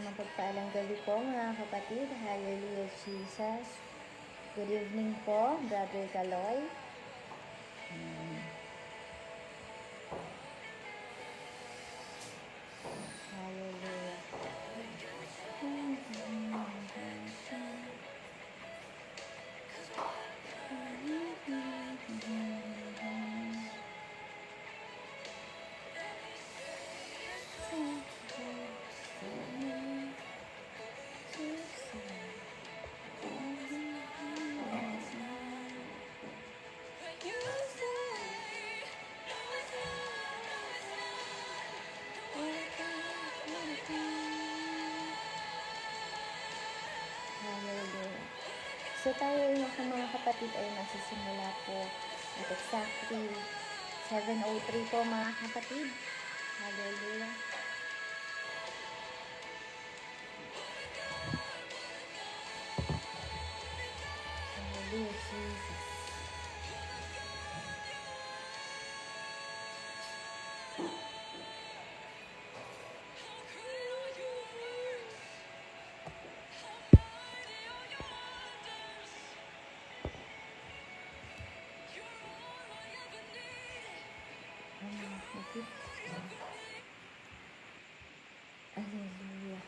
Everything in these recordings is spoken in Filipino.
Mapagpalang gabi po mga kapatid. Hallelujah Jesus. Good evening po, Brother Galoy. Hallelujah. Hallelujah. So tayo mga kapatid ay nagsisimula po at exactly 7:03 po mga kapatid. Hallelujah. Hallelujah Jesus. Hallelujah.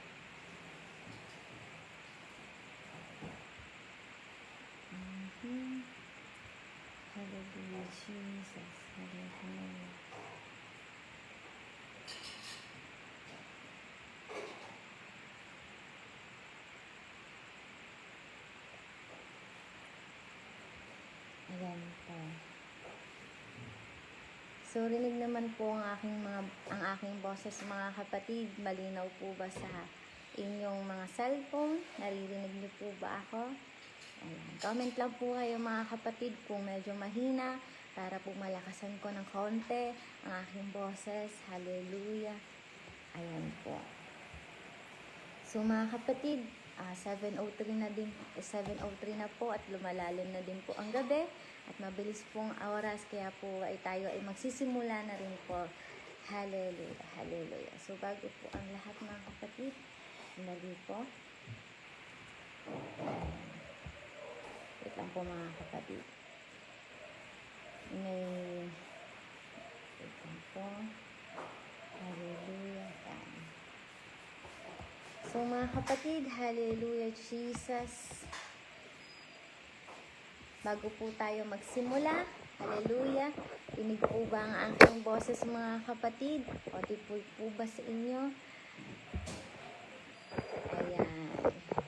Hallelujah Jesus. Hallelujah. Ayan po. So, rinig naman po ang aking boses mga kapatid. Malinaw po ba sa inyong mga cellphone? Naririnig niyo po ba ako? Ayan. Comment lang po kayo mga kapatid kung medyo mahina para po malakasan ko ng konti ang aking boses. Hallelujah. Ayan po. So mga kapatid, 7:03 na po at lumalalim na din po ang gabi at mabilis pong oras kaya po ay tayo ay magsisimula na rin po. Hallelujah, hallelujah. So bago po ang lahat mga kapatid, sandali po. Wait lang po mga kapatid. Wait lang po. Hallelujah. So mga kapatid, hallelujah Jesus. Bago po tayo magsimula, hallelujah. Dinig po ba ang aking boses mga kapatid? O di po ba sa inyo? Ayan,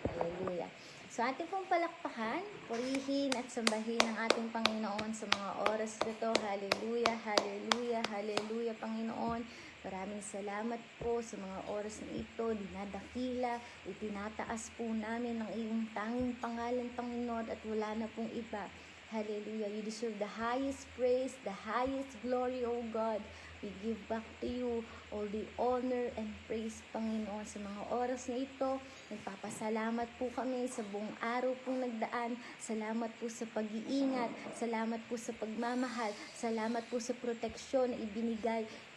hallelujah. So ating pong palakpakan, purihin at sambahin ang ating Panginoon sa mga oras na ito. Hallelujah, hallelujah, hallelujah Panginoon. Maraming salamat po sa mga oras na ito. Dinadakila, itinataas po namin ang iyong tanging pangalan Panginoon at wala na pong iba. Hallelujah. You deserve the highest praise, the highest glory, O God. We give back to you all the honor and praise, Panginoon, sa mga oras na ito. Nagpapasalamat po kami sa buong araw pong nagdaan. Salamat po sa pag-iingat. Salamat po sa pagmamahal. Salamat po sa proteksyon na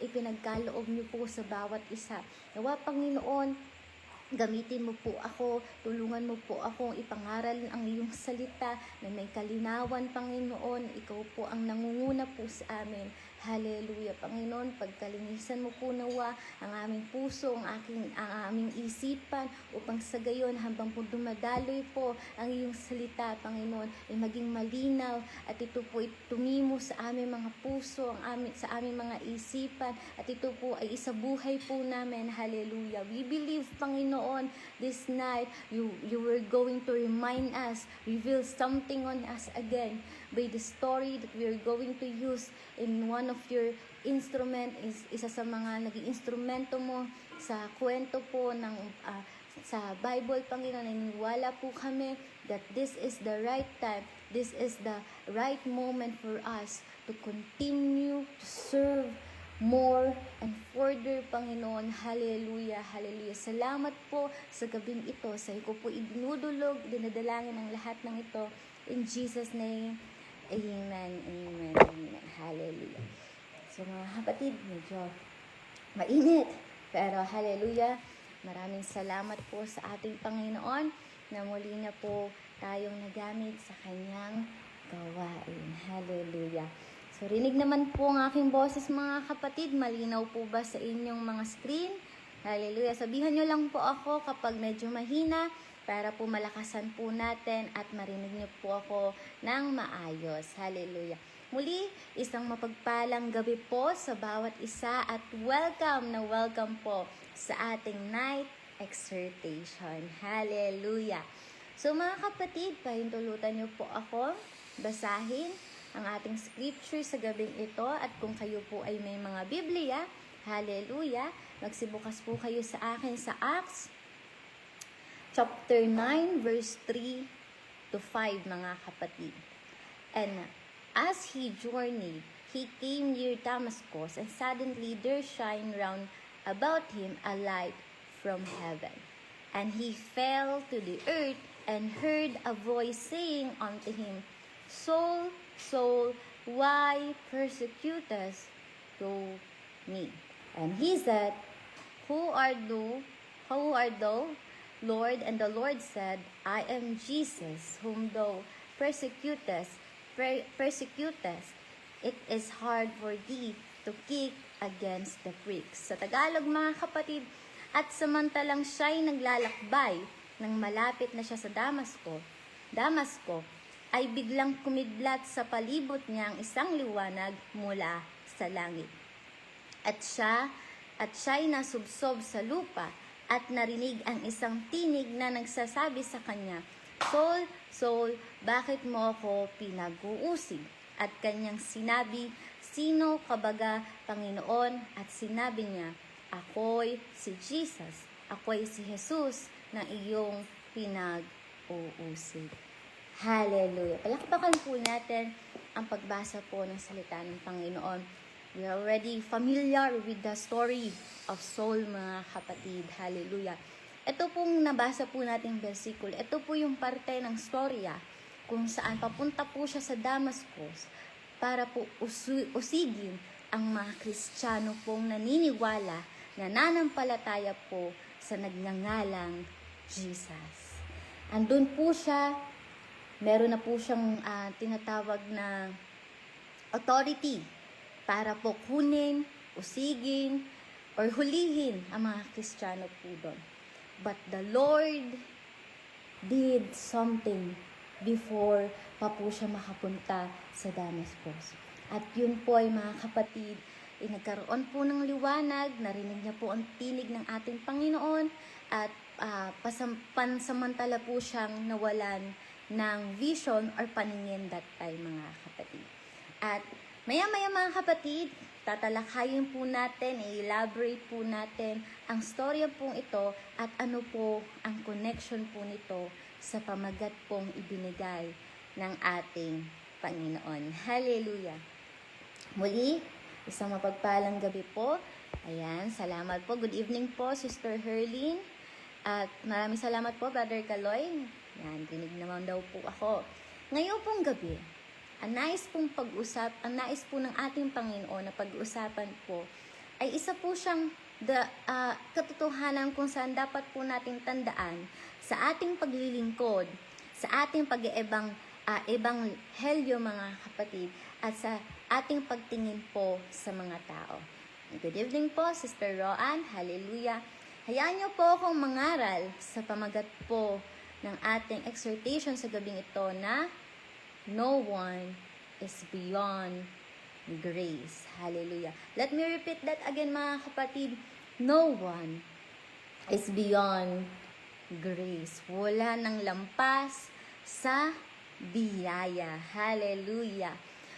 ipinagkaloob niyo po sa bawat isa. Nawa, Panginoon, gamitin mo po ako, tulungan mo po akong ipangaral ang iyong salita na may kalinawan, Panginoon. Ikaw po ang nangunguna po sa amin. Hallelujah, Panginoon. Pagkalinisan mo po nawa ang aming puso, ang aming isipan, upang sa gayon habang po dumadaloy po ang iyong salita, Panginoon, ay maging malinaw at ito po ay tumimo sa aming mga puso, sa aming mga isipan, at ito po ay isabuhay po namin. Hallelujah. We believe, Panginoon, this night you were going to remind us, reveal something on us again by the story that we are going to use in one of your instrument, isa sa mga naging instrumento mo sa kwento po ng sa Bible, Panginoon. Naniniwala po kami that this is the right time, this is the right moment for us to continue to serve more and further, Panginoon. Hallelujah, hallelujah. Salamat po sa gabing ito. Sa iyo ko po idinudulog, dinadalangin ang lahat ng ito. In Jesus' name, amen, amen, amen. Hallelujah. So mga kapatid, medyo mainit, pero hallelujah. Maraming salamat po sa ating Panginoon na muli na po tayong nagamit sa kanyang gawain. Hallelujah. So, rinig naman po ang aking boses mga kapatid. Malinaw po ba sa inyong mga screen? Hallelujah. Sabihan nyo lang po ako kapag medyo mahina para po malakasan po natin at marinig nyo po ako ng maayos. Hallelujah. Muli, isang mapagpalang gabi po sa bawat isa at welcome na welcome po sa ating night exhortation. Hallelujah. So mga kapatid, pahintulutan nyo po ako basahin ang ating scripture sa gabing ito at kung kayo po ay may mga Biblia, hallelujah, magsibukas po kayo sa akin sa Acts chapter 9 verse 3 to 5 mga kapatid. And as he journeyed, he came near Damascus, and suddenly there shined round about him a light from heaven. And he fell to the earth and heard a voice saying unto him, Saul, Saul, why persecutest thou me? And he said, Who art thou, Lord? And the Lord said, I am Jesus, whom thou persecutest. It is hard for thee to kick against the pricks. Sa Tagalog mga kapatid, at samantalang siya'y naglalakbay nang malapit na siya sa Damasco, ay biglang kumidlat sa palibot niya ang isang liwanag mula sa langit. At siya'y nasubsob sa lupa at narinig ang isang tinig na nagsasabi sa kanya, Saul, Saul, bakit mo ako pinag-uusig? At kanyang sinabi, Sino ka baga, Panginoon? At sinabi niya, Ako'y si Jesus, ako'y si Jesus na iyong pinag-uusig. Hallelujah. Palakpakan po natin ang pagbasa po ng salita ng Panginoon. We are already familiar with the story of Saul, mga kapatid. Hallelujah. Ito pong nabasa po nating versikulo. Ito po yung parte ng storya kung saan papunta po siya sa Damascus para po usigin ang mga Kristiyano pong naniniwala, nananampalataya po sa nagngangalang Jesus. Andun po siya, meron na po siyang tinatawag na authority para po kunin, usigin, or hulihin ang mga Kristiyano po doon. But the Lord did something before pa po siya makapunta sa Damascus. At yun po ay mga kapatid, nagkaroon po ng liwanag, narinig niya po ang tinig ng ating Panginoon at pansamantala po siyang nawalan ng vision or paningin that time mga kapatid. At maya-maya mga kapatid, tatalakayin po natin, i-elaborate po natin ang storya pong ito at ano po ang connection po nito sa pamagat pong ibinigay ng ating Panginoon. Hallelujah! Muli, isang mapagpalang gabi po. Ayan, salamat po. Good evening po, Sister Herlene. At maraming salamat po, Brother Kaloy. Yan, dinig naman daw po ako. Ngayon pong gabi, ang nais po ng ating Panginoon na pag-uusapan po ay isa po siyang katotohanan kung saan dapat po nating tandaan sa ating paglilingkod, sa ating ebanghelyo mga kapatid, at sa ating pagtingin po sa mga tao. Good evening po, Sister Roan. Hallelujah. Hayaan niyo po akong mangaral sa pamagat po ng ating exhortation sa gabing ito na no one is beyond grace. Hallelujah. Let me repeat that again mga kapatid. No one is beyond grace. Wala nang lampas sa biyaya. Hallelujah.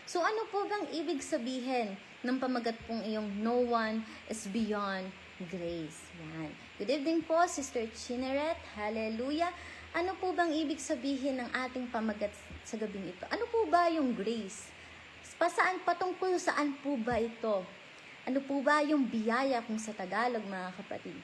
So ano po bang ibig sabihin ng pamagat pong iyong no one is beyond grace? Yan. Good evening po, Sister Chineret. Hallelujah. Ano po bang ibig sabihin ng ating pamagat sa gabing ito? Ano po ba yung grace? Patungkol saan po ba ito? Ano po ba yung biyaya kung sa Tagalog mga kapatid?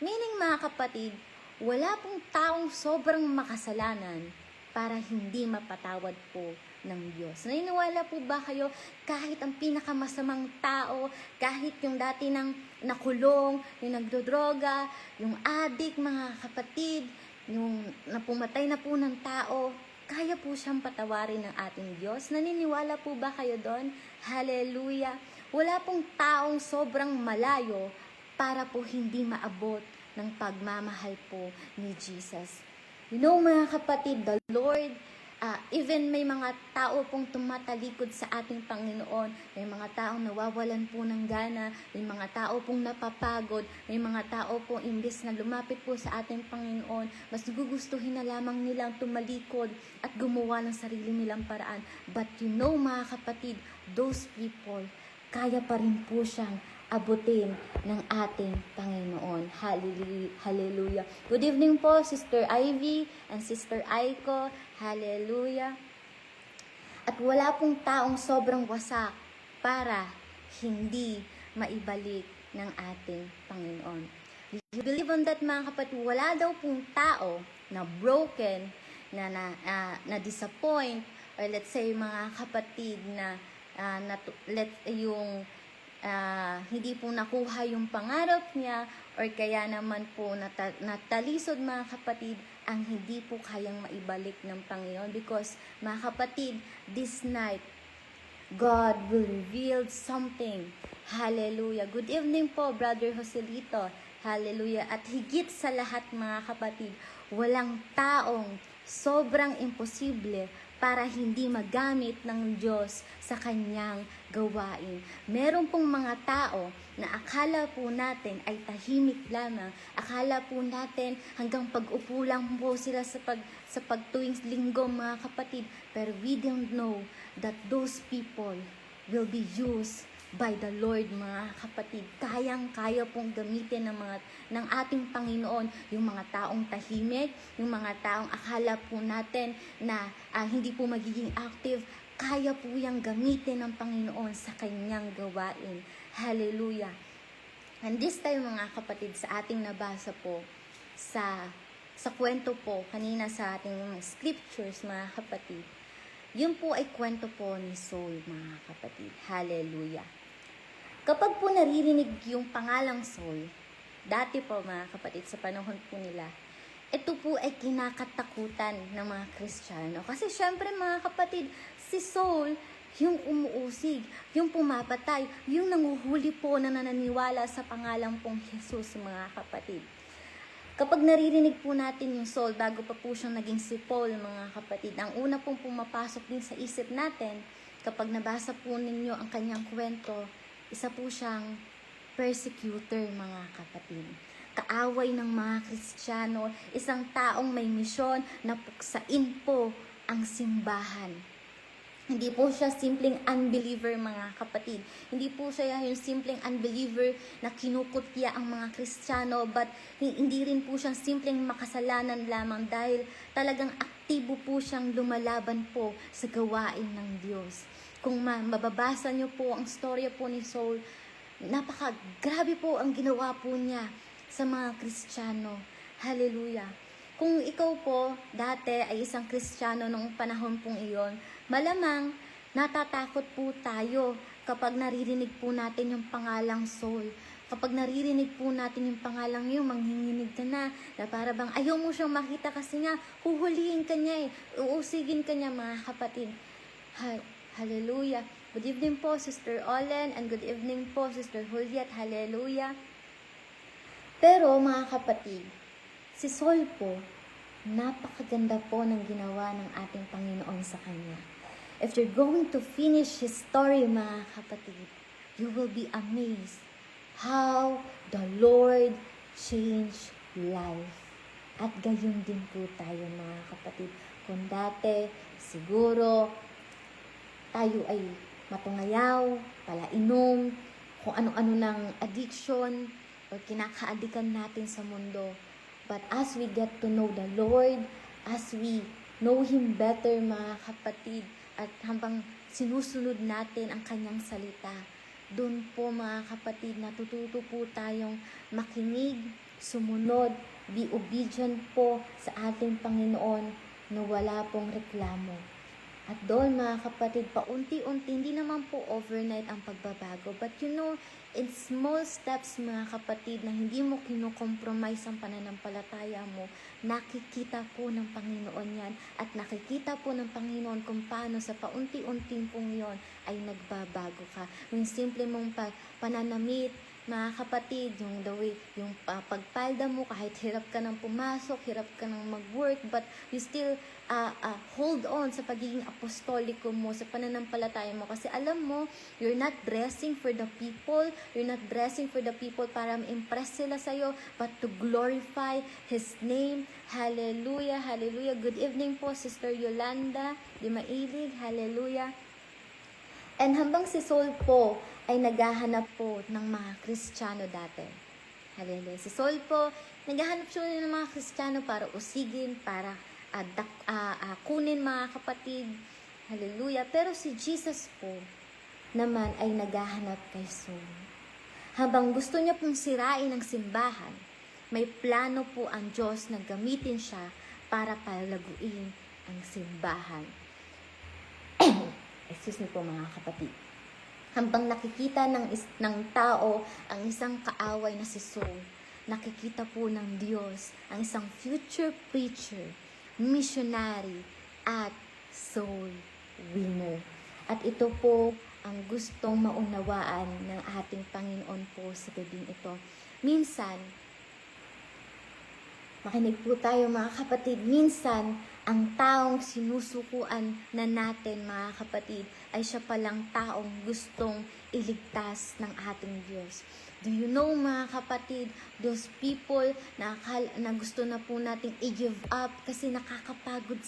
Meaning mga kapatid, wala pong taong sobrang makasalanan para hindi mapatawad po ng Diyos. Naniniwala po ba kayo kahit ang pinakamasamang tao, kahit yung dati nang nakulong, yung nagdodroga, yung adik, mga kapatid, yung napumatay na po ng tao, kaya po siyang patawarin ng ating Diyos? Naniniwala po ba kayo doon? Hallelujah! Wala pong taong sobrang malayo para po hindi maabot ng pagmamahal po ni Jesus. You know mga kapatid, the Lord, even may mga tao pong tumatalikod sa ating Panginoon, may mga taong nawawalan po ng gana, may mga tao pong napapagod, may mga tao pong imbes na lumapit po sa ating Panginoon, mas gugustuhin na lamang nilang tumalikod at gumawa ng sarili nilang paraan. But you know mga kapatid, those people, kaya pa rin po siyang abutin ng ating Panginoon. Hallelujah. Good evening po, Sister Ivy and Sister Aiko. Hallelujah. At wala pong taong sobrang wasak para hindi maibalik ng ating Panginoon. You believe on that mga kapatid? Wala daw pong tao na broken, na disappoint, or let's say mga kapatid na hindi po nakuha yung pangarap niya, or kaya naman po natalisod mga kapatid, ang hindi po kayang maibalik ng Panginoon. Because mga kapatid, this night, God will reveal something. Hallelujah. Good evening po, Brother Joselito. Hallelujah. At higit sa lahat mga kapatid, walang taong sobrang imposible para hindi magamit ng Diyos sa kanyang gawain. Meron pong mga tao na akala po natin ay tahimik lamang. Akala po natin hanggang pag-upo lang po sila sa pagtuwing linggo mga kapatid. Pero we don't know that those people will be used by the Lord mga kapatid. Kayang-kaya pong gamitin ng ating Panginoon yung mga taong tahimik, yung mga taong akala po natin na hindi po magiging active. Kaya po yung gamitin ng Panginoon sa kanyang gawain. Hallelujah. And this time mga kapatid, sa ating nabasa po sa kwento po kanina sa ating scriptures mga kapatid, yun po ay kwento po ni Saul mga kapatid. Hallelujah. Kapag po naririnig yung pangalang Saul, dati po mga kapatid sa panahon po nila, ito po ay kinakatakutan ng mga Kristiyano. Kasi syempre mga kapatid, si Saul, yung umuusig, yung pumapatay, yung nanguhuli po na nananiwala sa pangalang pong Jesus mga kapatid. Kapag naririnig po natin yung Saul, bago pa po siyang naging si Paul mga kapatid, ang una pong pumapasok din sa isip natin, kapag nabasa po ninyo ang kanyang kwento, isa po siyang persecutor mga kapatid. Kaaway ng mga Kristiyano, isang taong may misyon na puksain po ang simbahan. Hindi po siya simpleng unbeliever mga kapatid. Hindi po siya yung simpleng unbeliever na kinukutya ang mga Kristiyano, but hindi rin po siyang simpleng makasalanan lamang, dahil talagang aktibo po siyang lumalaban po sa gawain ng Diyos. Kung mababasa niyo po ang storya po ni Saul, napakagrabe po ang ginawa po niya sa mga Kristiyano. Hallelujah. Kung ikaw po dati ay isang Kristiyano noong panahon pong iyon, malamang natatakot po tayo kapag naririnig po natin yung pangalang Saul. Kapag naririnig po natin yung pangalang yun, manghinginig ka na para bang ayaw mo siyang makita kasi nga huhulihin ka niya uusigin ka niya mga kapatid. Hallelujah. Good evening po, Sister Olen, and good evening po, Sister Juliet. Hallelujah. Pero mga kapatid, si Saul po, napakaganda po ng ginawa ng ating Panginoon sa kanya. If you're going to finish his story mga kapatid, you will be amazed how the Lord changed life. At gayon din po tayo mga kapatid. Kung dati, siguro, tayo ay matungayaw, palainom, kung ano-ano ng addiction, o kinakaadikan natin sa mundo. But as we get to know the Lord, as we know Him better mga kapatid, at habang sinusunod natin ang kanyang salita, doon po mga kapatid, natututo po tayong makinig, sumunod, be obedient po sa ating Panginoon na wala pong reklamo. At doon mga kapatid, paunti-unti, hindi naman po overnight ang pagbabago. But in small steps mga kapatid na hindi mo kinukompromise ang pananampalataya mo, nakikita po ng Panginoon yan. At nakikita po ng Panginoon kung paano sa paunti-unting pong yon ay nagbabago ka. Yung simple mong pananamit, mga kapatid, yung pagpalda mo, kahit hirap ka nang pumasok, hirap ka nang mag-work, but you still hold on sa pagiging apostoliko mo, sa pananampalataya mo. Kasi alam mo, you're not dressing for the people, para ma-impress sila sa'yo, but to glorify His name. Hallelujah, hallelujah. Good evening po, Sister Yolanda Di Mailig, hallelujah. And habang si Saul po ay naghahanap po ng mga Kristiyano dati. Hallelujah. Si Saul po, naghahanap siya ng mga Kristiyano para usigin, para kunin mga kapatid. Hallelujah. Pero si Jesus po naman ay naghahanap kay Saul. Habang gusto niya pong sirain ang simbahan, may plano po ang Diyos na gamitin siya para palaguin ang simbahan. Excuse me po mga kapatid. Habang nakikita ng tao ang isang kaaway na si Saul, nakikita po ng Diyos ang isang future preacher, missionary, at soul winner. At ito po ang gustong maunawaan ng ating Panginoon po sa gabing ito. Minsan, makinig po tayo mga kapatid, minsan ang taong sinusukuan na natin mga kapatid ay siya palang taong gustong iligtas ng ating Diyos. Do you know mga kapatid, those people na gusto na po nating i-give up kasi nakakapagod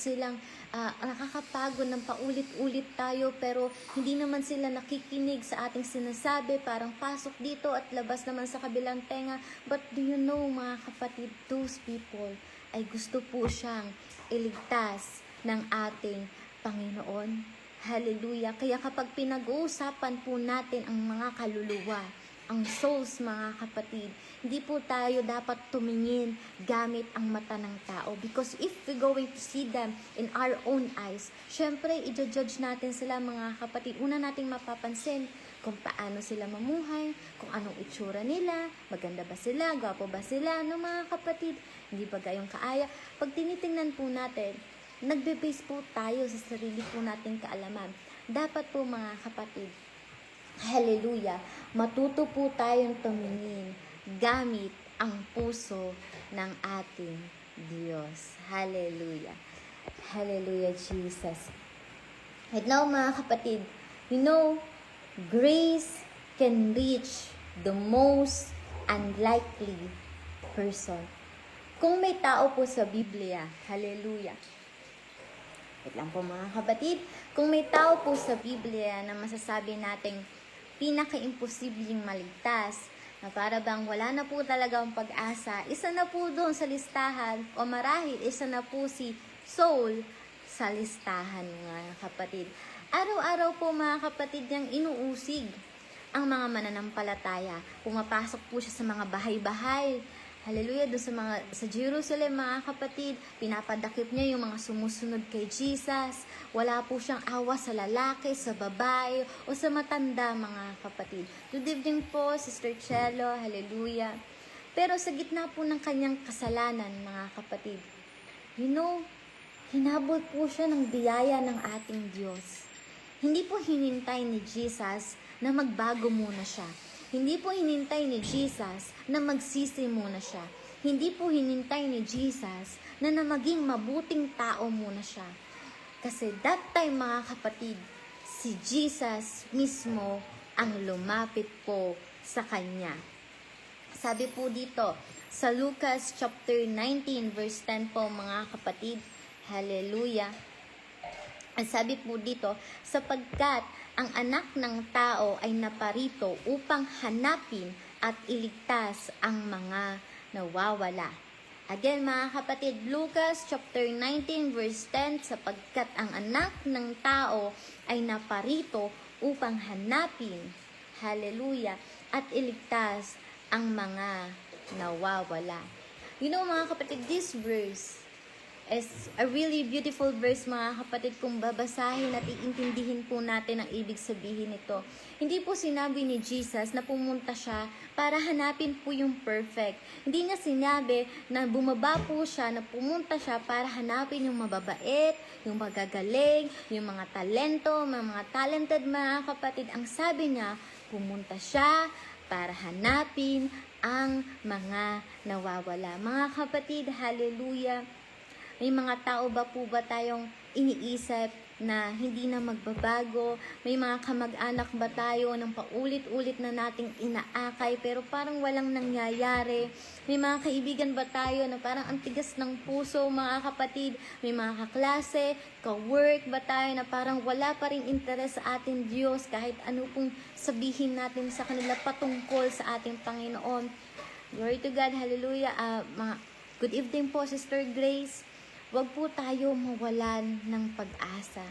ng paulit-ulit tayo pero hindi naman sila nakikinig sa ating sinasabi, parang pasok dito at labas naman sa kabilang tenga. But do you know mga kapatid, those people ay gusto po siyang iligtas ng ating Panginoon. Hallelujah. Kaya kapag pinag-uusapan po natin ang mga kaluluwa, ang souls mga kapatid, hindi po tayo dapat tumingin gamit ang mata ng tao. Because if we're going to see them in our own eyes, syempre i-judge natin sila mga kapatid. Una nating mapapansin kung paano sila mamuhay, kung anong itsura nila, maganda ba sila, gwapo ba sila, mga kapatid, hindi ba gayong kaaya. Pag tinitingnan po natin, nagbe-base po tayo sa sarili po nating kaalaman. Dapat po mga kapatid, hallelujah, matuto po tayong tumingin gamit ang puso ng ating Diyos. Hallelujah. Hallelujah, Jesus. And now mga kapatid, grace can reach the most unlikely person. Kung may tao po sa Biblia, hallelujah. Wait lang po mga kapatid, kung may tao po sa Biblia na masasabi nating pinaka-imposibleng maligtas, na para bang wala na po talagang pag-asa, isa na po doon sa listahan, o marahil isa na po si Saul sa listahan mga kapatid. Araw-araw po mga kapatid niyang inuusig ang mga mananampalataya. Pumapasok po siya sa mga bahay-bahay. Hallelujah, doon sa Jerusalem mga kapatid, pinapadakip niya yung mga sumusunod kay Jesus. Wala po siyang awa sa lalaki, sa babae, o sa matanda mga kapatid. Good evening po, Sister Chelo, hallelujah. Pero sa gitna po ng kanyang kasalanan mga kapatid, hinabol po siya ng biyaya ng ating Diyos. Hindi po hinintay ni Jesus na magbago muna siya. Hindi po hinintay ni Jesus na magsisi muna siya. Hindi po hinintay ni Jesus na maging mabuting tao muna siya. Kasi that time mga kapatid, si Jesus mismo ang lumapit po sa kanya. Sabi po dito sa Lucas chapter 19 verse 10 po mga kapatid, hallelujah. Ang sabi po dito, sapagkat ang anak ng tao ay naparito upang hanapin at iligtas ang mga nawawala. Again mga kapatid, Lucas chapter 19 verse 10, sapagkat ang anak ng tao ay naparito upang hanapin, hallelujah, at iligtas ang mga nawawala. Mga kapatid, this verse is a really beautiful verse mga kapatid kung babasahin at iintindihin po natin ang ibig sabihin nito. Hindi po sinabi ni Jesus na pumunta siya para hanapin po yung perfect. Hindi niya sinabi na bumaba po siya, na pumunta siya para hanapin yung mababait, yung magagaling, yung mga talento, mga talented mga kapatid. Ang sabi niya, pumunta siya para hanapin ang mga nawawala. Mga kapatid, hallelujah. May mga tao ba po ba tayong iniisip na hindi na magbabago? May mga kamag-anak ba tayo ng paulit-ulit na nating inaakay pero parang walang nangyayari? May mga kaibigan ba tayo na parang ang tigas ng puso, mga kapatid? May mga kaklase, ka-work ba tayo na parang wala pa rin interes sa ating Diyos kahit ano pong sabihin natin sa kanila patungkol sa ating Panginoon? Glory to God, hallelujah. Good evening po, Sister Grace. Huwag po tayo mawalan ng pag-asa.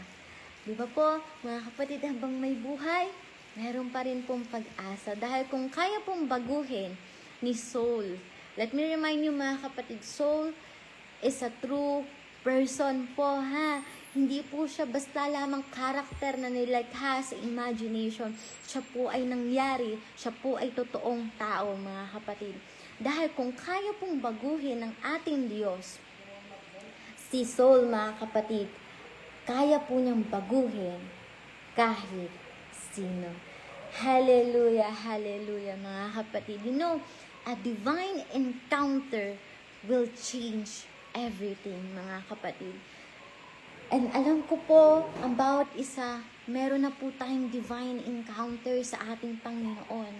Di ba po, mga kapatid, habang may buhay, meron pa rin pong pag-asa. Dahil kung kaya pong baguhin ni Saul, let me remind you mga kapatid, Saul is a true person po ha. Hindi po siya basta lamang karakter na nilikha sa imagination. Siya po ay nangyari, siya po ay totoong tao mga kapatid. Dahil kung kaya pong baguhin ng ating Diyos, si Saul, mga kapatid, kaya po niyang baguhin kahit sino. Hallelujah, hallelujah, mga kapatid. You know, a divine encounter will change everything, mga kapatid. And alam ko po, ang bawat isa, meron na po tayong divine encounter sa ating Panginoon.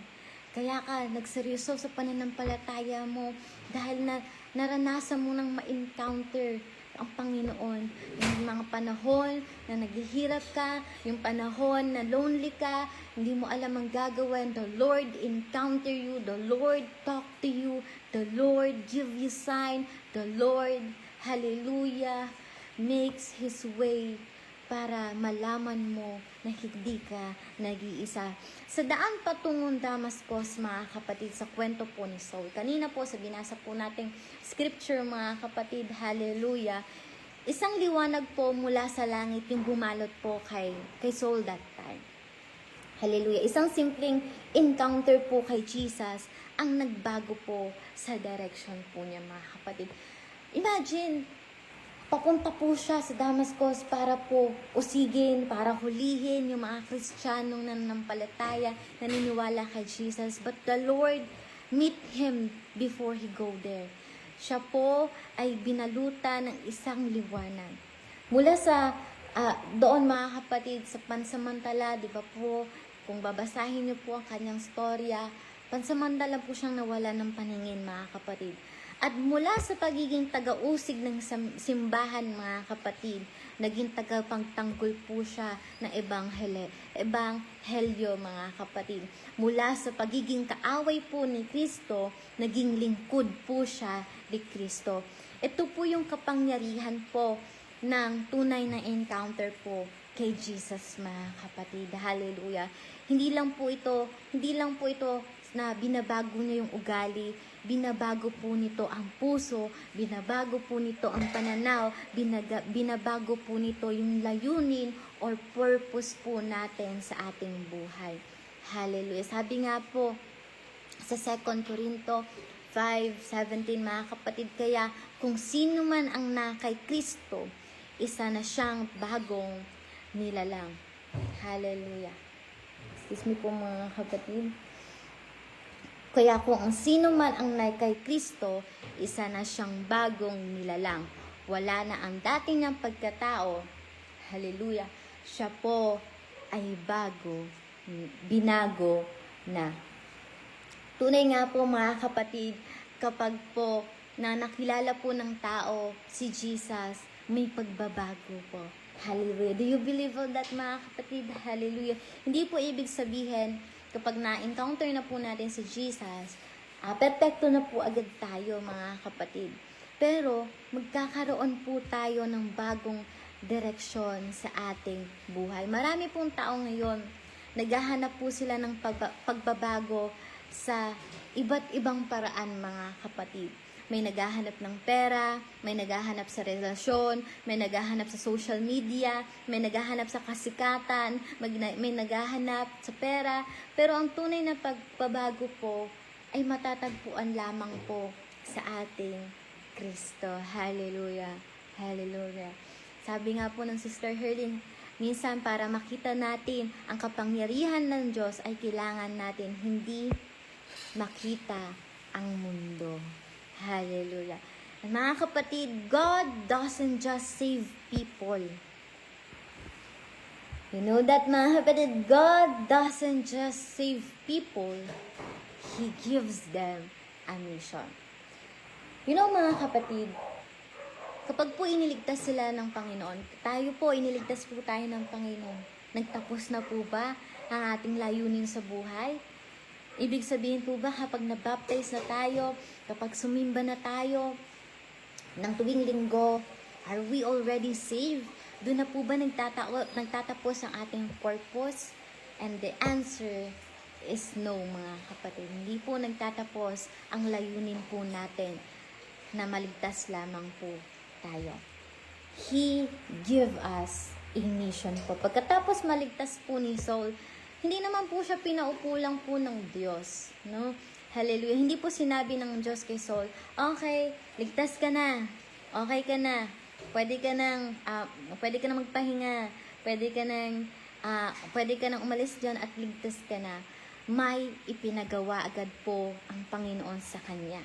Kaya ka nagseryoso sa pananampalataya mo dahil na naranasan mo nang ma-encounter ang Panginoon. Yung mga panahon na naghihirap ka, yung panahon na lonely ka, hindi mo alam ang gagawin, the Lord encounter you, the Lord talk to you, the Lord give you sign, the Lord, hallelujah, makes His way para malaman mo na hindi ka nag-iisa. Sa daan patungong Damascus, mga kapatid, sa kwento po ni Saul. Kanina po sa binasa po nating scripture, mga kapatid, hallelujah. Isang liwanag po mula sa langit yung bumalot po kay Saul that time. Hallelujah. Isang simpleng encounter po kay Jesus ang nagbago po sa direction po niya, mga kapatid. Imagine, papunta po siya sa Damascus para po usigin, para hulihin yung mga Kristiyanong nananampalataya, naniniwala kay Jesus. But the Lord meet him before he go there. Siya po ay binalutan ng isang liwanag. Mula sa doon, mga kapatid, sa pansamantala, di ba po, kung babasahin niyo po ang kanyang storya, pansamantala po siyang nawala ng paningin, mga kapatid. At mula sa pagiging taga-usig ng simbahan, mga kapatid, naging tagapagtanggol po siya ng ebanghelyo, mga kapatid. Mula sa pagiging kaaway po ni Kristo, naging lingkod po siya ni Kristo. Ito po yung kapangyarihan po ng tunay na encounter po kay Jesus, mga kapatid. Hallelujah. Hindi lang po ito na binabago niya yung ugali, binabago po nito ang puso, binabago po nito ang pananaw, binabago po nito yung layunin or purpose po natin sa ating buhay. Hallelujah. Sabi nga po sa 2 Corinto 5:17, mga kapatid, kaya kung sino man ang na kay Kristo, isa na siyang bagong nilalang. Hallelujah. Excuse me po, mga kapatid. Kaya kung ang sino man ang kay Kristo, isa na siyang bagong nilalang. Wala na ang dati niyang pagkatao. Hallelujah. Siya po ay binago na. Tunay nga po, mga kapatid, kapag po na nakilala po ng tao si Jesus, may pagbabago po. Hallelujah. Do you believe on that, mga kapatid? Hallelujah. Hindi po ibig sabihin, kapag na-encounter na po natin si Jesus, perfecto na po agad tayo, mga kapatid. Pero, magkakaroon po tayo ng bagong direksyon sa ating buhay. Marami pong tao ngayon, naghahanap po sila ng pagbabago sa iba't ibang paraan, mga kapatid. may naghahanap ng pera, may naghahanap sa relasyon, may naghahanap sa social media, may naghahanap sa kasikatan, may naghahanap sa pera. Pero ang tunay na pagbabago po ay matatagpuan lamang po sa ating Kristo. Hallelujah. Hallelujah. Sabi nga po ng Sister Herlin, minsan para makita natin ang kapangyarihan ng Diyos ay kailangan natin hindi makita ang mundo. Hallelujah. And mga kapatid, God doesn't just save people. You know that, mga kapatid, God doesn't just save people. He gives them a mission. You know, mga kapatid, kapag po iniligtas sila ng Panginoon, tayo po, iniligtas po tayo ng Panginoon. Nagtapos na po ba ang ating layunin sa buhay? Ibig sabihin po ba kapag nabaptize na tayo, kapag sumimba na tayo ng tuwing linggo, are we already saved? Doon na po ba nagtatapos ang ating purpose? And the answer is no, mga kapatid. Hindi po nagtatapos ang layunin po natin na maligtas lamang po tayo. He give us a mission po. Pagkatapos maligtas po ni Saul, hindi naman po siya pinaupo lang po ng Diyos, no? Hallelujah. Hindi po sinabi ng Diyos kay Saul, okay, ligtas ka na. Okay ka na. Pwede ka nang magpahinga. Pwede ka nang umalis diyan at ligtas ka na. May ipinagawa agad po ang Panginoon sa kanya.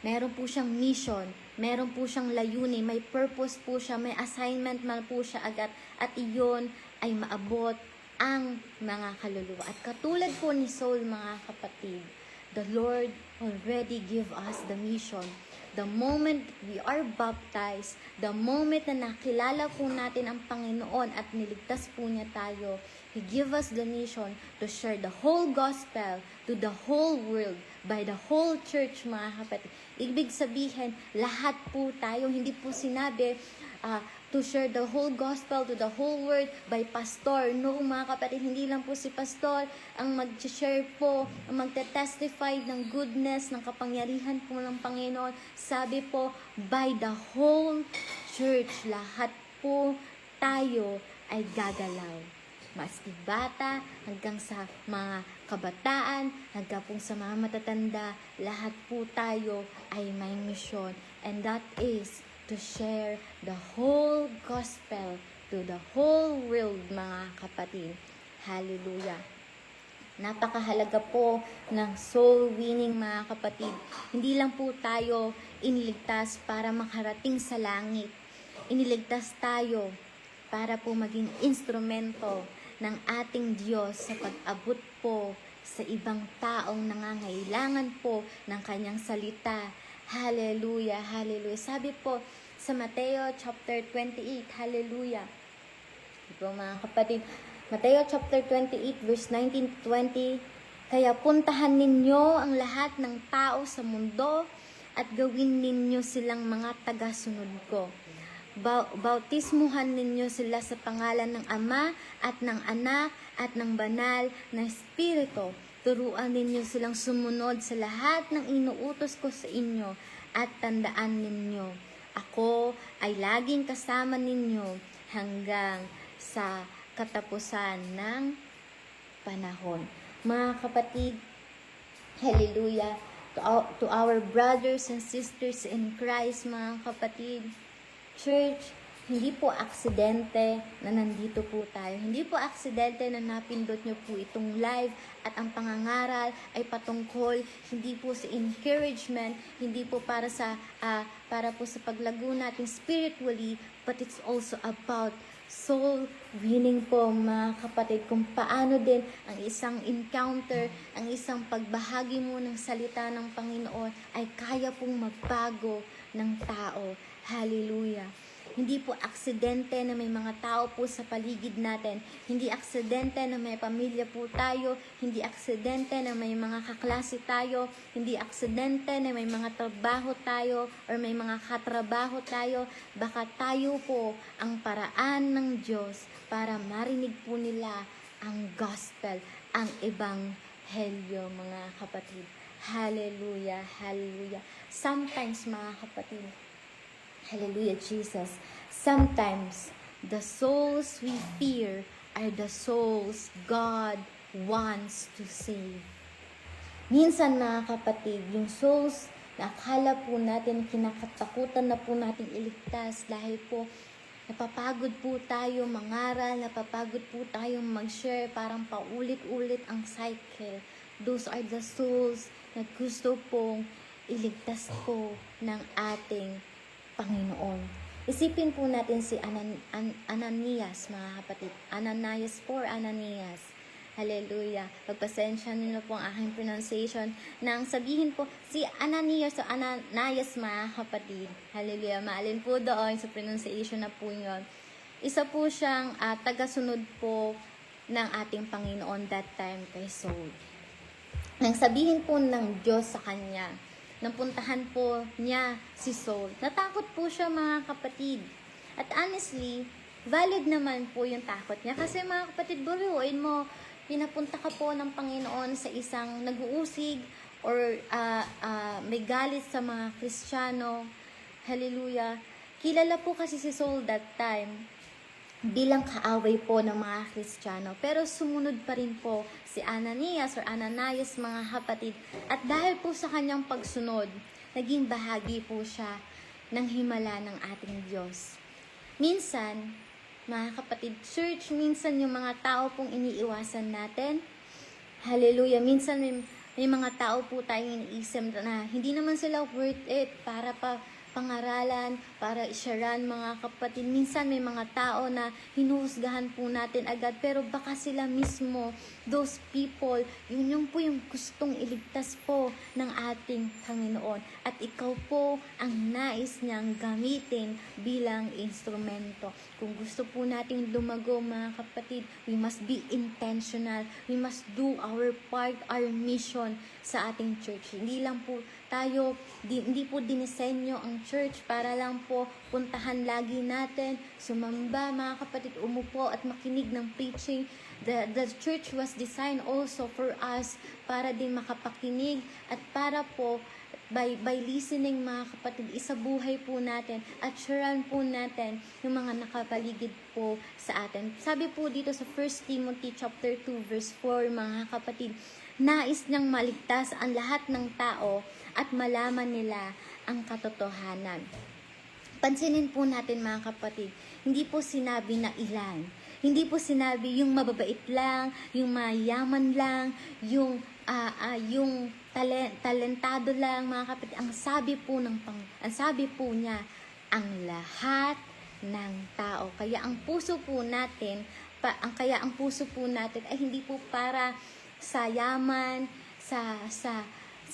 Meron po siyang mission, meron po siyang layunin, may purpose po siya, may assignment man po siya agad, at iyon ay maabot ang mga kaluluwa. At katulad po ni Saul, mga kapatid, the Lord already give us the mission. The moment we are baptized, the moment na nakilala po natin ang Panginoon at niligtas po niya tayo, He give us the mission to share the whole gospel to the whole world by the whole church, mga kapatid. Ibig sabihin, lahat po tayo, hindi po sinabi to share the whole gospel to the whole world by pastor. No, mga kapatid, hindi lang po si pastor ang mag-share po, ang magte-testify ng goodness, ng kapangyarihan po ng Panginoon. Sabi po, by the whole church, lahat po tayo ay gagalaw. Maski bata, hanggang sa mga kabataan, hanggang po sa mga matatanda, lahat po tayo ay may mission. And that is to share the whole gospel to the whole world, mga kapatid. Hallelujah. Napakahalaga po ng soul winning, mga kapatid. Hindi lang po tayo iniligtas para makarating sa langit. Iniligtas tayo para po maging instrumento ng ating Diyos sa pag-abot po sa ibang taong nangangailangan po ng kanyang salita. Hallelujah, hallelujah. Sabi po sa Mateo chapter 28, hallelujah. Ito, mga kapatid, Mateo chapter 28 verse 19-20, kaya puntahan ninyo ang lahat ng tao sa mundo at gawin ninyo silang mga taga-sunod ko. Bautismuhan ninyo sila sa pangalan ng Ama at ng Anak at ng Banal na Espiritu. Turuan ninyo silang sumunod sa lahat ng inuutos ko sa inyo at tandaan ninyo, ako ay laging kasama ninyo hanggang sa katapusan ng panahon. Mga kapatid, hallelujah, to our brothers and sisters in Christ, mga kapatid, church, hindi po aksidente na nandito po tayo. Hindi po aksidente na napindot nyo po itong live at ang pangangaral ay patungkol, hindi po sa encouragement, hindi po para po sa paglago natin spiritually, but it's also about soul winning po, mga kapatid, kung paano din ang isang encounter, ang isang pagbahagi mo ng salita ng Panginoon ay kaya pong magbago ng tao. Hallelujah. Hindi po aksidente na may mga tao po sa paligid natin. Hindi aksidente na may pamilya po tayo. Hindi aksidente na may mga kaklase tayo. Hindi aksidente na may mga trabaho tayo or may mga katrabaho tayo. Baka tayo po ang paraan ng Diyos para marinig po nila ang gospel, ang ebanghelyo, mga kapatid. Hallelujah, hallelujah. Sometimes, mga kapatid, hallelujah, Jesus, sometimes, the souls we fear are the souls God wants to save. Minsan, mga kapatid, yung souls na akala po natin, kinakatakutan na po natin iligtas dahil po napapagod po tayo mangaral, napapagod po tayo mag-share, parang paulit-ulit ang cycle. Those are the souls na gusto pong iligtas po ng ating Panginoon. Isipin po natin si Ananias, mga kapatid. Ananias or Ananias. Hallelujah. Pagpasensya nyo po ang aking pronunciation. Nang sabihin po, si Ananias o Ananias, mga kapatid. Hallelujah. Maalin po doon sa pronunciation na po yun. Isa po siyang tagasunod po ng ating Panginoon that time kay Saul. Nang sabihin po ng Diyos sa kanya, nang puntahan po niya si Saul, natakot po siya, mga kapatid. At honestly, valid naman po yung takot niya. Kasi mga kapatid, buruin mo, pinapunta ka po ng Panginoon sa isang nag-uusig or may galit sa mga Kristiyano. Hallelujah. Kilala po kasi si Saul that time bilang kaaway po ng mga Kristiyano. Pero sumunod pa rin po si Ananias or Ananias, mga kapatid. At dahil po sa kanyang pagsunod, naging bahagi po siya ng himala ng ating Diyos. Minsan, mga kapatid, church, minsan yung mga tao pong iniiwasan natin. Hallelujah. Minsan may mga tao po tayong iniisip na hindi naman sila worth it para pangaralan, para isyaran, mga kapatid. Minsan may mga tao na hinuhusgahan po natin agad, pero baka sila mismo, those people, yun po yung gustong iligtas po ng ating Panginoon. At ikaw po ang nais niyang gamitin bilang instrumento. Kung gusto po nating lumago, mga kapatid, we must be intentional. We must do our part, our mission sa ating church. Hindi lang po tayo, hindi po dinisenyo ang church para lang po puntahan lagi natin, sumamba, mga kapatid, umupo at makinig ng preaching. The church was designed also for us para din makapakinig at para po by listening, mga kapatid, isabuhay po natin at sharean po natin yung mga nakapaligid po sa atin. Sabi po dito sa 1 Timothy chapter 2 verse 4, mga kapatid, nais niyang maligtas ang lahat ng tao at malaman nila ang katotohanan. Pansinin po natin, mga kapatid, hindi po sinabi na ilan. Hindi po sinabi yung mababait lang, yung mayaman lang, yung talentado lang, mga kapatid. Ang sabi po niya, ang lahat ng tao. Kaya ang puso po natin ay hindi po para sa yaman, sa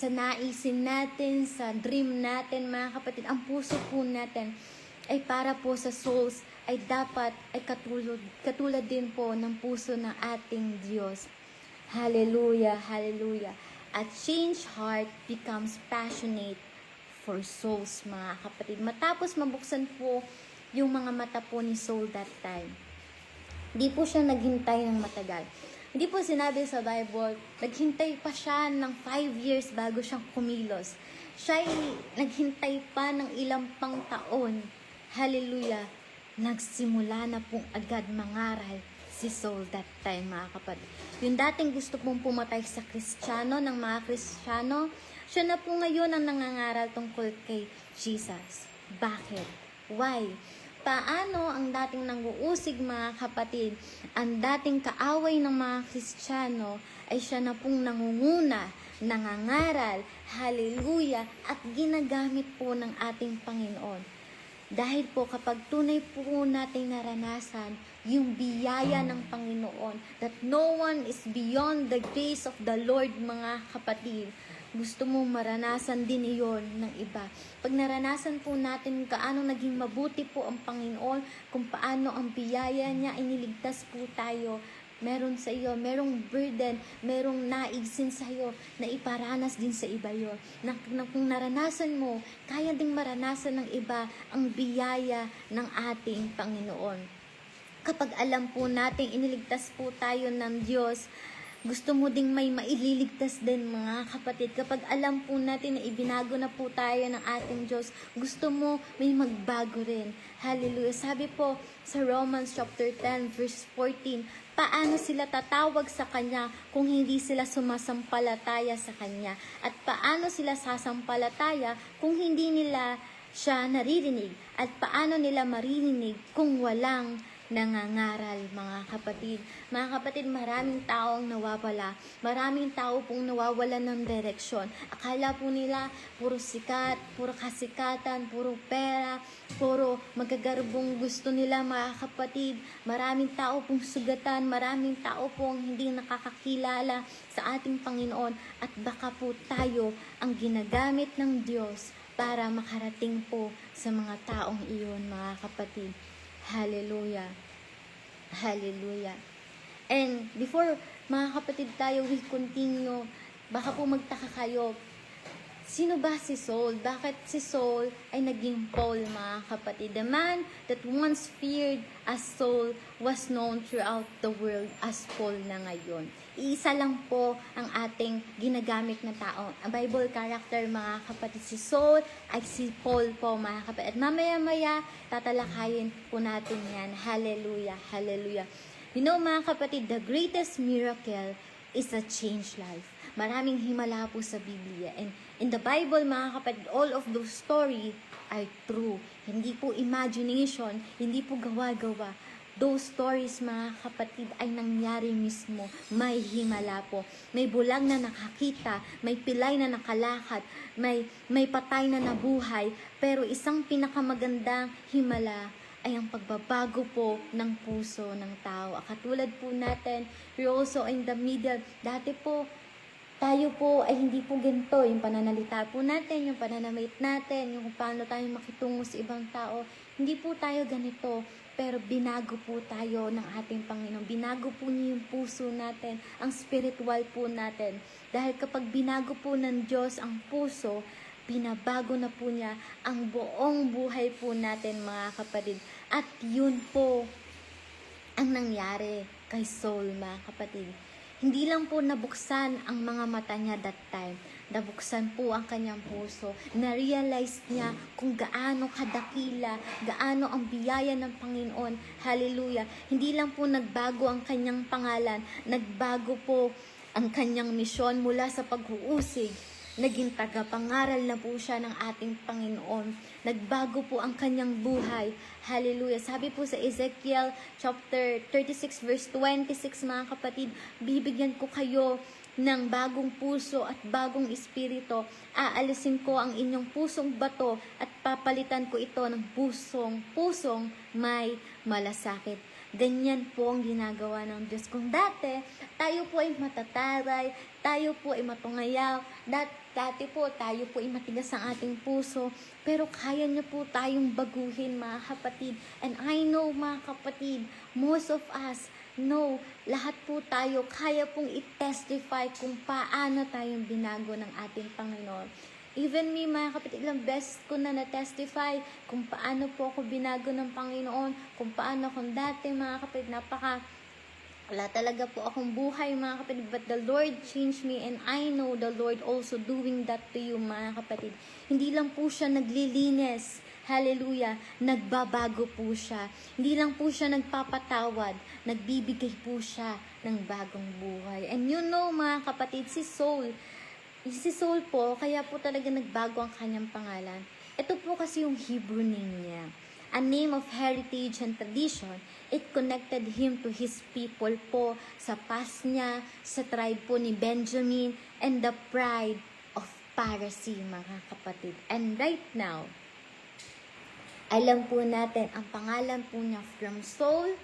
naisin natin, sa dream natin, mga kapatid. Ang puso po natin ay para po sa souls, ay dapat ay katulad din po ng puso ng ating Diyos. Hallelujah, hallelujah. A changed heart becomes passionate for souls, mga kapatid. Matapos mabuksan po yung mga mata po ni Saul that time, hindi po siya naghintay ng matagal. Hindi po sinabi sa Bible, naghintay pa siya ng 5 years bago siyang kumilos. Siya ay naghintay pa ng ilang pang taon. Hallelujah. Nagsimula na pong agad mangaral si Saul that time, mga kapatid. Yung dating gusto pong pumatay sa Kristiyano, ng mga Kristiyano, siya na po ngayon ang nangangaral tungkol kay Jesus. Bakit? Why? Paano ang dating nanguusig, mga kapatid, ang dating kaaway ng mga Kristiyano, ay siya na pong nangunguna, nangangaral, hallelujah, at ginagamit po ng ating Panginoon. Dahil po kapag tunay po nating naranasan yung biyaya ng Panginoon, that no one is beyond the grace of the Lord, mga kapatid, gusto mo maranasan din iyon ng iba. Pag naranasan po natin kaano naging mabuti po ang Panginoon, kung paano ang biyaya niya, iniligtas po tayo, meron sa iyo, merong burden, merong naigsin sa iyo na iparanas din sa iba yun. Kung naranasan mo, kaya ding maranasan ng iba ang biyaya ng ating Panginoon. Kapag alam po natin iniligtas po tayo ng Diyos, Gusto mo ding may maililigtas din, mga kapatid. Kapag alam po natin na ibinago na po tayo ng ating Diyos, gusto mo may magbago rin. Hallelujah. Sabi po sa Romans chapter 10 verse 14, paano sila tatawag sa Kanya kung hindi sila sumasampalataya sa Kanya? At paano sila sasampalataya kung hindi nila siya naririnig? At paano nila maririnig kung walang nangangaral, mga kapatid? Mga kapatid, maraming taong nawawala. Maraming tao pong nawawala ng direksyon. Akala po nila, puro sikat, puro kasikatan, puro pera, puro magagarbong gusto nila, mga kapatid. Maraming tao pong sugatan, maraming tao pong hindi nakakakilala sa ating Panginoon. At baka po tayo ang ginagamit ng Diyos para makarating po sa mga taong iyon, mga kapatid. Hallelujah. Hallelujah. And before, mga kapatid, tayo will continue, baka po magtaka kayo, sino ba si Saul? Bakit si Saul ay naging Paul, mga kapatid? The man that once feared as Saul was known throughout the world as Paul na ngayon. Iisa lang po ang ating ginagamit na tao. Ang Bible character, mga kapatid, si Saul ay si Paul po, mga kapatid. At mamaya-maya, tatalakayin po natin yan. Hallelujah, hallelujah. You know, mga kapatid, the greatest miracle is a changed life. Maraming himala po sa Biblia. And in the Bible, mga kapatid, all of those stories are true. Hindi po imagination, hindi po gawa-gawa. Those stories, mga kapatid, ay nangyari mismo. May himala po. May bulag na nakakita, may pilay na nakalakad, may patay na nabuhay. Pero isang pinakamagandang himala ay ang pagbabago po ng puso ng tao. Katulad po natin, we're also in the middle. Dati po, tayo po ay hindi po ganito. Yung pananalita po natin, yung pananamit natin, yung kung paano tayo makitungo sa ibang tao. Hindi po tayo ganito. Pero binago po tayo ng ating Panginoon. Binago po niya yung puso natin, ang spiritual po natin. Dahil kapag binago po ng Diyos ang puso, binabago na po niya ang buong buhay po natin, mga kapatid. At yun po ang nangyari kay Saul, mga kapatid. Hindi lang po nabuksan ang mga mata niya that time. Nabuksan po ang kanyang puso. Na-realize niya kung gaano kadakila, gaano ang biyaya ng Panginoon. Hallelujah. Hindi lang po nagbago ang kanyang pangalan. Nagbago po ang kanyang misyon mula sa pag-uusig. Naging tagapangaral na po siya ng ating Panginoon. Nagbago po ang kanyang buhay. Hallelujah. Sabi po sa Ezekiel chapter 36 verse 26, mga kapatid, bibigyan ko kayo ng bagong puso at bagong espiritu. Aalisin ko ang inyong pusong bato at papalitan ko ito ng pusong may malasakit. Ganyan po ang ginagawa ng Diyos. Kung dati, tayo po ay matataray, tayo po ay matungayaw, dati po tayo po ay matigas ang ating puso, pero kaya niyo po tayong baguhin, mga kapatid. And I know, mga kapatid, most of us know, lahat po tayo kaya pong i-testify kung paano tayong binago ng ating Panginoon. Even me, mga kapatid, ilang beses ko na na-testify kung paano po ako binago ng Panginoon, kung paano kung dati, mga kapatid, wala talaga po akong buhay, mga kapatid, but the Lord changed me, and I know the Lord also doing that to you, mga kapatid. Hindi lang po siya naglilinis, hallelujah, nagbabago po siya. Hindi lang po siya nagpapatawad, nagbibigay po siya ng bagong buhay. And you know, mga kapatid, si Saul po, kaya po talaga nagbago ang kanyang pangalan. Ito po kasi yung Hebrew name niya. A name of heritage and tradition. It connected him to his people po, sa past niya, sa tribe po ni Benjamin, and the pride of Pharisee, mga kapatid. And right now, alam po natin, ang pangalan po niya from Saul,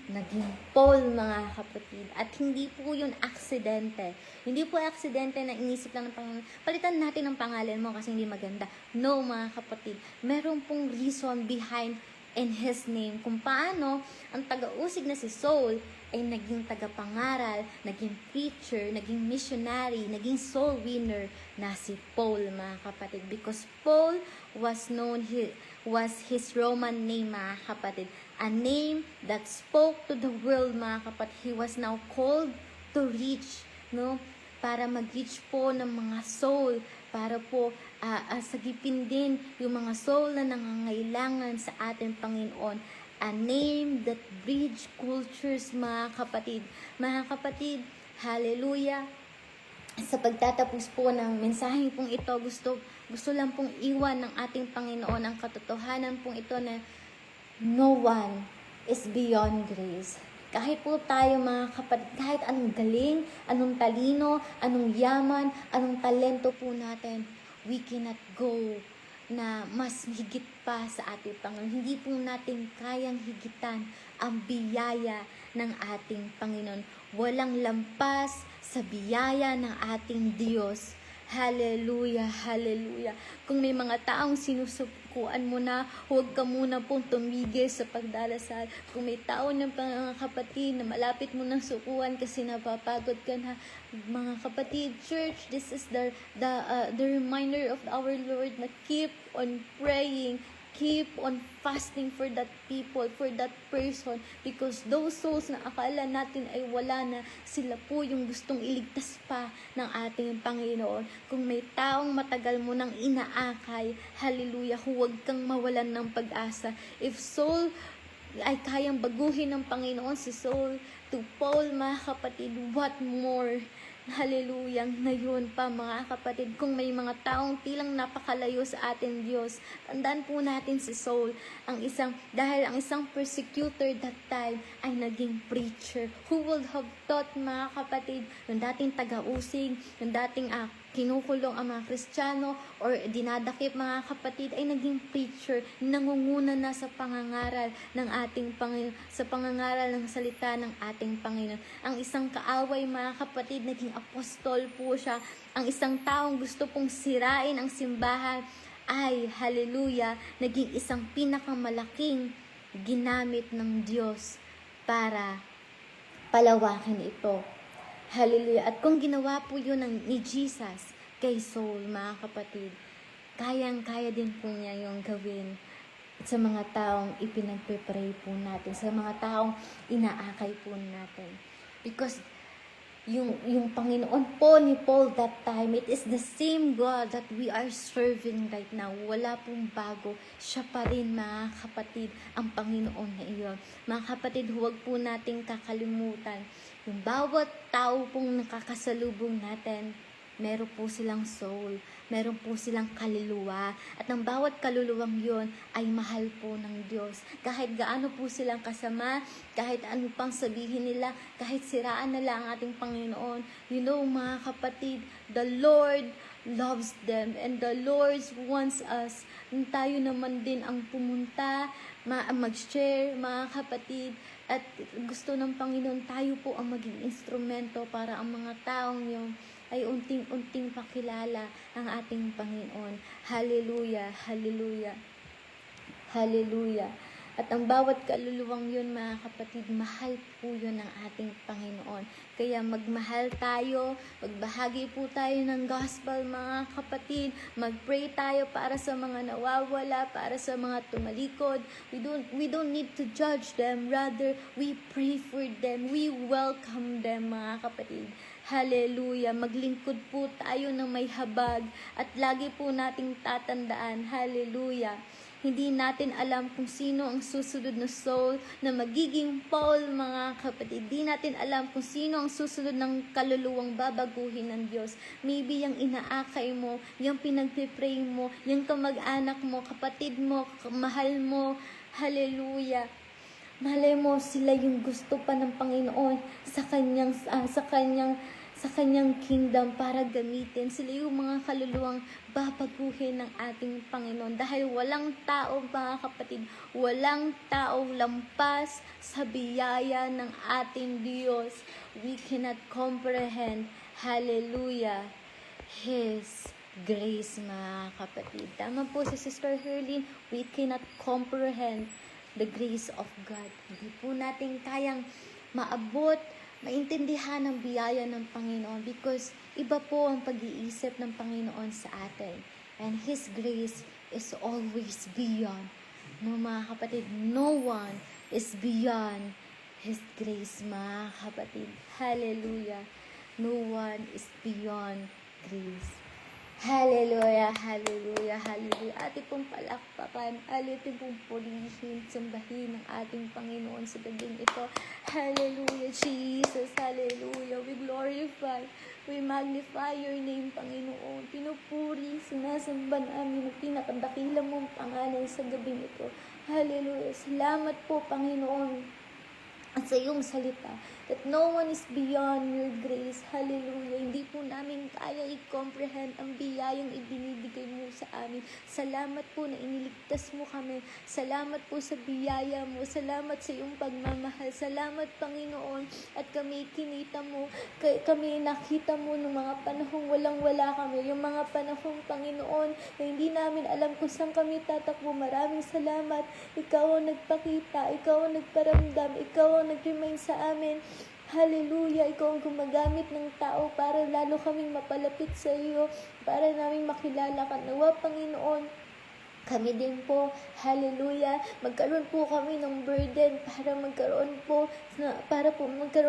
naging Paul, mga kapatid. At hindi po yun aksidente. Hindi po aksidente na inisip lang ng Panginoon, palitan natin ang pangalan mo kasi hindi maganda. No, mga kapatid. Meron pong reason behind in His name kung paano ang taga-usig na si Saul ay naging tagapangaral, naging preacher, naging missionary, naging soul winner na si Paul, mga kapatid. Because Paul was his Roman name, mga kapatid. A name that spoke to the world, mga kapatid. He was now called to reach no? Para mag-reach po ng mga soul, para po sagipin din yung mga soul na nangangailangan sa ating Panginoon. A name that bridge cultures, mga kapatid. Mga kapatid, hallelujah. Sa pagtatapos po ng mensaheng pong ito, gusto lang pong iwan ng ating Panginoon ang katotohanan pong ito na no one is beyond grace. Kahit po tayo mga kapatid, kahit anong galing, anong talino, anong yaman, anong talento po natin, we cannot go na mas higit pa sa ating Panginoon. Hindi po natin kayang higitan ang biyaya ng ating Panginoon. Walang lampas sa biyaya ng ating Diyos. Hallelujah, hallelujah. Kung may mga taong sinusukuan mo na, huwag ka muna pong tumigil sa pagdarasal. Kung may tao ng mga kapatid na malapit mo ng sukuan kasi napapagod ka na, mga kapatid, church, this is the reminder of our Lord na keep on praying, keep on fasting for that people, for that person, because those souls na akala natin ay wala na, sila po yung gustong iligtas pa ng ating Panginoon. Kung may taong matagal mo nang inaakay, hallelujah, huwag kang mawalan ng pag-asa. If soul ay kayang baguhin ng Panginoon si Saul to Paul, mga kapatid, what more? Hallelujah, ngayon pa mga kapatid, kung may mga taong tilang napakalayo sa ating Diyos, tandaan po natin si Saul, dahil ang isang persecutor that time ay naging preacher. Who would have thought, mga kapatid, yung dating taga-usig, yung dating kinukulong ang mga Kristiyano or dinadakip, mga kapatid, ay naging preacher, nangunguna na sa pangangaral ng ating Panginoon, sa pangangaral ng salita ng ating Panginoon. Ang isang kaaway, mga kapatid, naging apostol po siya. Ang isang taong gusto pong sirain ang simbahan ay, hallelujah, naging isang pinakamalaking ginamit ng Diyos para palawakin ito. Hallelujah. At kung ginawa po yun ni Jesus kay Saul, mga kapatid, kayang-kaya din po niya yung gawin sa mga taong ipinagpe-pray po natin, sa mga taong inaakay po natin. Because yung Panginoon po ni Paul that time, it is the same God that we are serving right now. Wala pong bago. Siya pa rin, mga kapatid, ang Panginoon na iyon. Mga kapatid, huwag po nating kakalimutan. Yung bawat tao pong nakakasalubong natin, meron po silang soul, meron po silang kaluluwa, at ang bawat kaluluwang yon ay mahal po ng Diyos. Kahit gaano po silang kasama, kahit ano pang sabihin nila, kahit siraan nila ang ating Panginoon, you know, mga kapatid, the Lord loves them and the Lord wants us. Tayo naman din ang pumunta, mag-share, mga kapatid, at gusto ng Panginoon tayo po ang maging instrumento para ang mga taong yung ay unting-unting pakilala ang ating Panginoon. Hallelujah, hallelujah, hallelujah. At ang bawat kaluluwang yun, mga kapatid, mahal po yun ng ating Panginoon. Kaya magmahal tayo, magbahagi po tayo ng gospel, mga kapatid. Magpray tayo para sa mga nawawala, para sa mga tumalikod. We don't need to judge them. Rather, we pray for them. We welcome them, mga kapatid. Hallelujah. Maglingkod po tayo ng may habag at lagi po nating tatandaan. Hallelujah. Hindi natin alam kung sino ang susunod na soul na magiging Paul, mga kapatid. Hindi natin alam kung sino ang susunod ng kaluluwang babaguhin ng Diyos. Maybe yung inaakay mo, yung pinagpipray mo, yung kamag-anak mo, kapatid mo, mahal mo. Hallelujah. Malay mo, sila yung gusto pa ng Panginoon sa kanyang kingdom para gamitin. Sila yung mga kaluluwang babaguhin ng ating Panginoon. Dahil walang tao, mga kapatid, walang tao lampas sa biyaya ng ating Diyos. We cannot comprehend, hallelujah, His grace, mga kapatid. Tama po si Sister Herlin, we cannot comprehend the grace of God. Hindi po natin kayang maabot, maintindihan ang biyaya ng Panginoon because iba po ang pag-iisip ng Panginoon sa atin. And His grace is always beyond. No, mga kapatid, no one is beyond His grace, mga kapatid. Hallelujah. No one is beyond grace. Hallelujah, hallelujah, hallelujah. Ating pong palakpakan, ating pong purihin, sambahin ng ating Panginoon sa gabing ito. Hallelujah, Jesus, hallelujah. We glorify, we magnify your name, Panginoon. Pinupuri, sinasamba namin ang pinakadakila mong pangalan sa gabing ito. Hallelujah. Salamat po, Panginoon, at sa iyong salita, that no one is beyond your grace. Hallelujah. Hindi po namin kaya i-comprehend ang biyayang ibinibigay mo sa amin. Salamat po na iniligtas mo kami. Salamat po sa biyaya mo. Salamat sa iyong pagmamahal. Salamat, Panginoon, at kami kinita mo. Kami nakita mo ng mga panahong walang-wala kami. Yung mga panahong, Panginoon, na hindi namin alam kung saan kami tatakbo. Maraming salamat. Ikaw ang nagpakita. Ikaw ang nagparamdam. Ikaw ang nag-remind sa amin. Hallelujah, ikaw ang gumagamit ng tao para lalo kaming mapalapit sa iyo, para namin makilala ka. Nawa, Panginoon, kami din po, hallelujah, magkaroon po kami ng burden magkaroon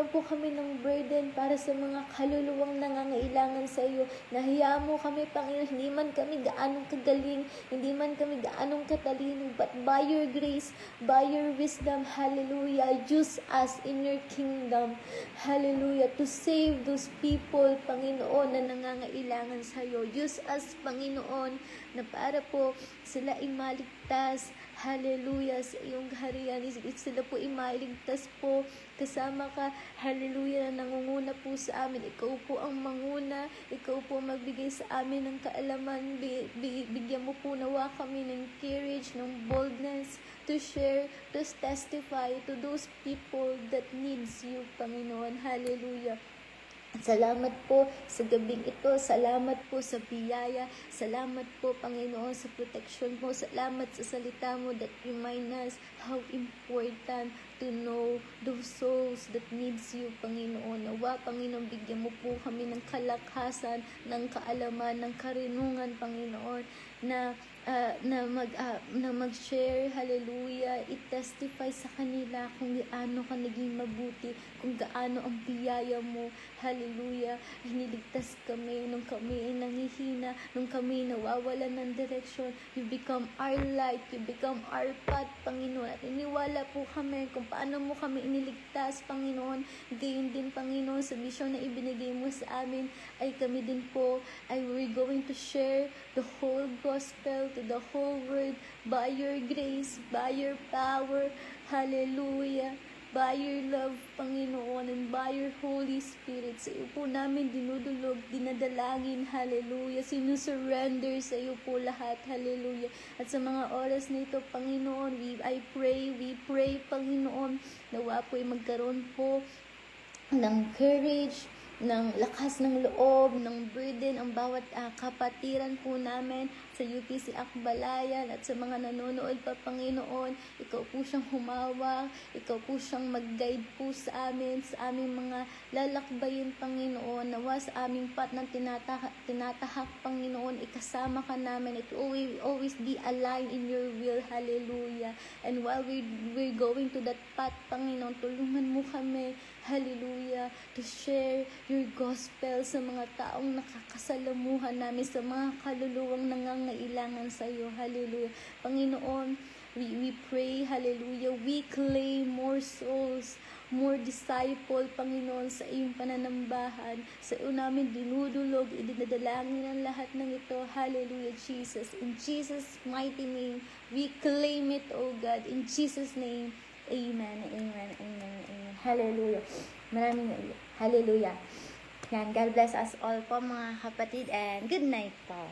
po kami ng burden para sa mga kaluluwang nangangailangan sa iyo. Nahiya mo kami, Panginoon, hindi man kami gaanong kagaling, hindi man kami gaanong katalino, but by your grace, by your wisdom, hallelujah, use us in your kingdom, hallelujah, to save those people, Panginoon, na nangangailangan sa iyo. Use us, Panginoon, na para po sila imaligtas, hallelujah, sa iyong kaharian. Sila po imaligtas po, kasama ka, hallelujah, na nangunguna po sa amin. Ikaw po ang manguna, ikaw po magbigay sa amin ng kaalaman. Bigyan mo po nawa kami ng courage, ng boldness, to share, to testify to those people that needs you, Panginoon, hallelujah. Salamat po sa gabing ito. Salamat po sa biyaya. Salamat po, Panginoon, sa protection mo. Salamat sa salita mo that remind us how important to know those souls that needs you, Panginoon. Nawa, Panginoon, bigyan mo po kami ng kalakasan, ng kaalaman, ng karinungan, Panginoon, na mag-share, hallelujah, i-testify sa kanila kung gaano ka naging mabuti, kung gaano ang biyaya mo, hallelujah. Hiniligtas kami nung kami ay nanghihina, nung kami nawawalan ng direksyon. You become our light, you become our path, Panginoon. At iniwala po kami kung paano mo kami iniligtas, Panginoon. Gayon din, Panginoon, sa misyon na ibinigay mo sa amin, ay kami din po, we're going to share the whole gospel to the whole world by your grace, by your power, hallelujah, by your love, Panginoon, and by your Holy Spirit. Sa iyo po namin dinudulog, dinadalangin, hallelujah, sinusurrender sa iyo po lahat, hallelujah. At sa mga oras na ito, Panginoon, we pray, Panginoon, nawa po ay magkaroon po ng courage, ng lakas ng loob, ng burden, ang bawat kapatiran po namin sa UPC Akbalayan at sa mga nanonood pa, Panginoon. Ikaw po siyang humawak, ikaw po siyang mag-guide po sa amin, sa aming mga lalakbayin, Panginoon. Nawa sa aming path ng tinatahak, Panginoon, ikasama ka namin. It will always be aligned in your will, hallelujah. And while we're going to that path, Panginoon, tulungan mo kami, hallelujah, to share your gospel sa mga taong nakakasalamuhan namin, sa mga kaluluwang nangangailangan sa iyo, hallelujah. Panginoon, we pray, hallelujah, we claim more souls, more disciple, Panginoon, sa iyong pananambahan. Sa iyo namin dinudulog, idinadalangin ang lahat ng ito, hallelujah, Jesus. In Jesus' mighty name, we claim it, oh God. In Jesus' name, amen, amen, amen, amen. Hallelujah. Maraming hallelujah. Yan, God bless us all po, mga kapatid, and good night po.